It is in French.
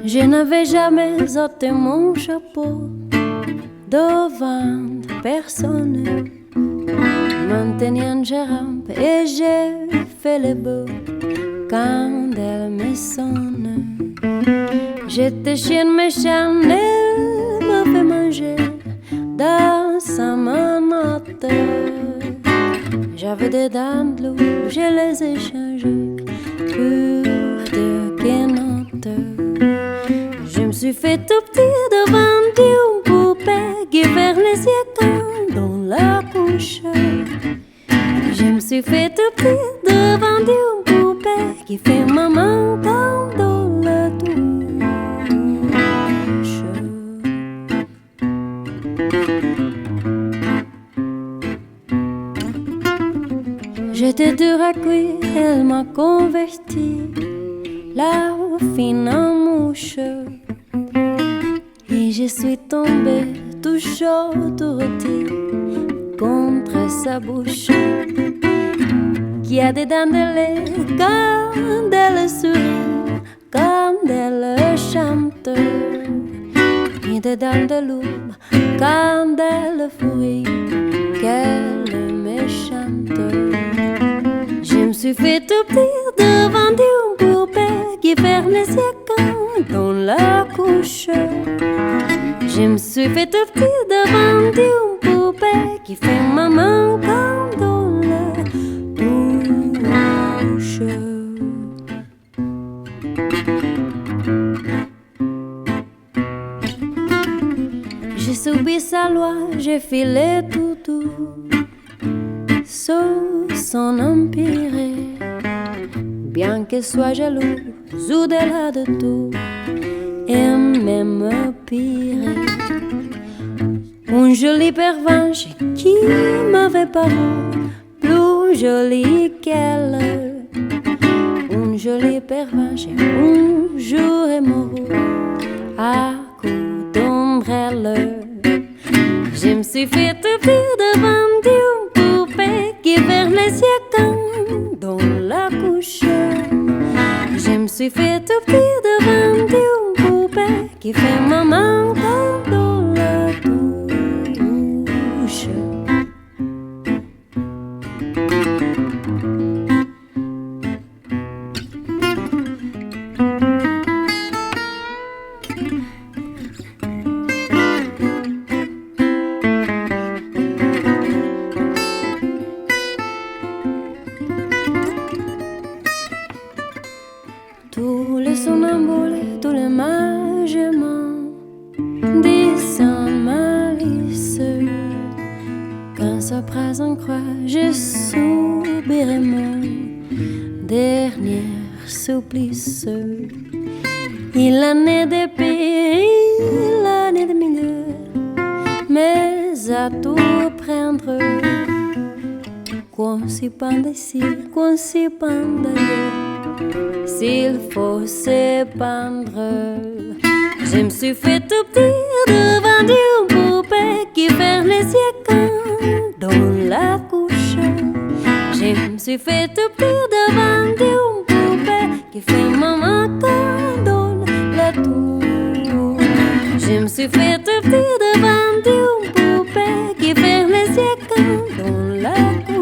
Je n'avais jamais ôté mon chapeau devant personne. Maintenant je rampe et je fais le beau quand elle me sonne. J'étais chienne méchante, elle m'a fait manger dans sa manotte. J'avais des dents de loup, je les ai changées pour des quenottes. Je me suis fait tout petit devant une poupée qui fait les yeux dans la couche. Je me suis fait tout petit devant une poupée qui fait maman dans la douche. J'étais dure à cuire, elle m'a converti la fine en mouche. Et je suis tombée tout chaud, tout rôti contre sa bouche, qui a des dents de lait quand elle sourit, quand elle chante, et des dents de loup quand elle sourit, qu'elle est méchante. Je me suis fait tout petit devant une poupée qui ferme les yeux dans la couche. Je me suis fait tout petit devant une poupée qui fait maman dans la douche. J'ai subi sa loi, j'ai filé tout sous son empire. Bien qu'elle soit jalouse au-delà de tout, et même pire. Une jolie pervenche qui m'avait paru plus jolie qu'elle. Une jolie pervenche un jour est morue à coups d'ombrelle. Je me suis fait tout petit devant une poupée qui ferme les yeux dans la couche. Je me suis fait tout petit devant une poupée qui fait maman dans la douche. Tous les somnambules, tous les magements descendent malice. Quand sa phrase en croix, je subirai mon dernier supplice. Il en est des pires, il en est des milieux, mais à tout prendre, qu'on s'y pende ici, qu'on s'y pende d'ailleurs. S'il faut se pendre, je me suis fait tout petit devant une poupée qui ferme les yeux dans la couche. Je me suis fait tout petit devant une poupée qui fait maman dans la douche. Je me suis fait tout petit devant une poupée qui ferme les yeux dans la couche.